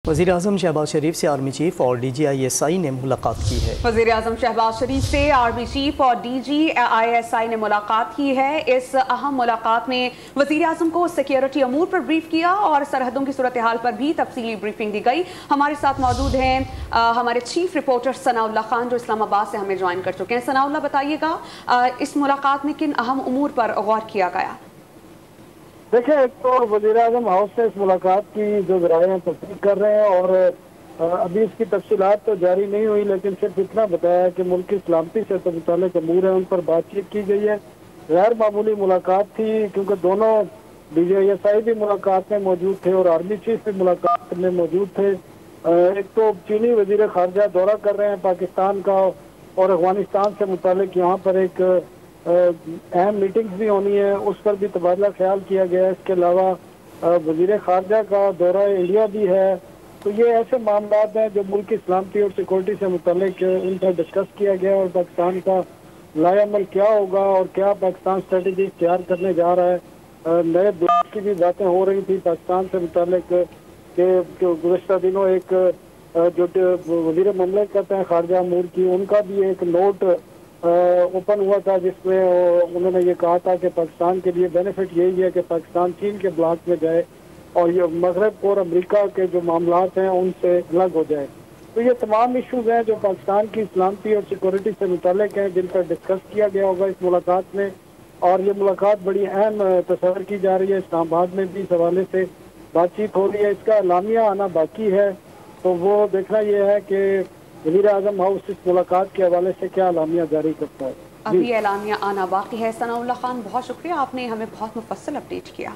वज़ीर-ए-आज़म शहबाज शरीफ से army chief और DGISI ने मुलाकात की है। वज़ीर-ए-आज़म शहबाज शरीफ से आर्मी चीफ और DGISI ने मुलाकात की है। इस अहम मुलाकात में वज़ीर-ए-आज़म को सिक्योरिटी अमूर पर ब्रीफ किया और सरहदों की सूरत हाल पर भी तफसीली ब्रीफिंग दी गई। हमारे साथ मौजूद हैं हमारे चीफ रिपोर्टर सनाउल्लाह खान जो इस्लामाबाद से हमें ज्वाइन कर चुके हैं। सनाउल्लाह, बताइएगा इस मुलाकात में किन अहम उमूर पर गौर किया गया? देखिए, एक तो वज़ीर-ए-आज़म हाउस से इस मुलाकात की जो ज़राए हैं तस्दीक कर रहे हैं और अभी इसकी तफसीलात तो जारी नहीं हुई, लेकिन सिर्फ इतना बताया कि मुल्क की सलामती से तो मुताल्लिक़ अमूर हैं, उन पर बातचीत की गई है। गैर मामूली मुलाकात थी क्योंकि दोनों DGISI भी मुलाकात में मौजूद थे और आर्मी चीफ भी मुलाकात में मौजूद थे। एक तो चीनी वज़ीर ख़ारजा दौरा कर रहे हैं पाकिस्तान का और अफगानिस्तान से मुताल्लिक़ यहाँ पर एक अहम मीटिंग्स भी होनी है, उस पर भी तबादला ख्याल किया गया है। इसके अलावा वज़ीर ख़ारजा का दौरा इंडिया भी है। तो ये ऐसे मामला हैं जो मुल्क की सलामती और सिक्योरिटी से मुताल्लिक़ उन पर डिस्कस किया गया और पाकिस्तान का लाएअमल क्या होगा और क्या पाकिस्तान स्ट्रेटजी तैयार करने जा रहा है। नए ब्लॉक की भी बातें हो रही थी पाकिस्तान से मुताल्लिक़ कि गुज़श्ता दिनों एक जो वज़ीर ममलिकत हैं ख़ारजा अमूर की, उनका भी एक नोट ओपन हुआ था जिसमें उन्होंने ये कहा था कि पाकिस्तान के लिए बेनिफिट यही है कि पाकिस्तान चीन के ब्लॉक में जाए और ये मगरब और अमेरिका के जो मामलात हैं उनसे अलग हो जाए। तो ये तमाम इश्यूज हैं जो पाकिस्तान की सलामती और सिक्योरिटी से मुताल्लिक हैं, जिन पर डिस्कस किया गया होगा इस मुलाकात में। और ये मुलाकात बड़ी अहम तस्वर की जा रही है। इस्लामाबाद में भी इस हवाले से बातचीत हो रही है। इसका एलामिया आना बाकी है, तो वो देखना यह है कि वज़ीर-ए-आज़म हाउस इस मुलाकात के हवाले से क्या एलामिया जारी करता है। अभी एलामिया आना बाकी है। सनाउल्लाह खान, बहुत शुक्रिया, आपने हमें बहुत मुफस्सल अपडेट किया।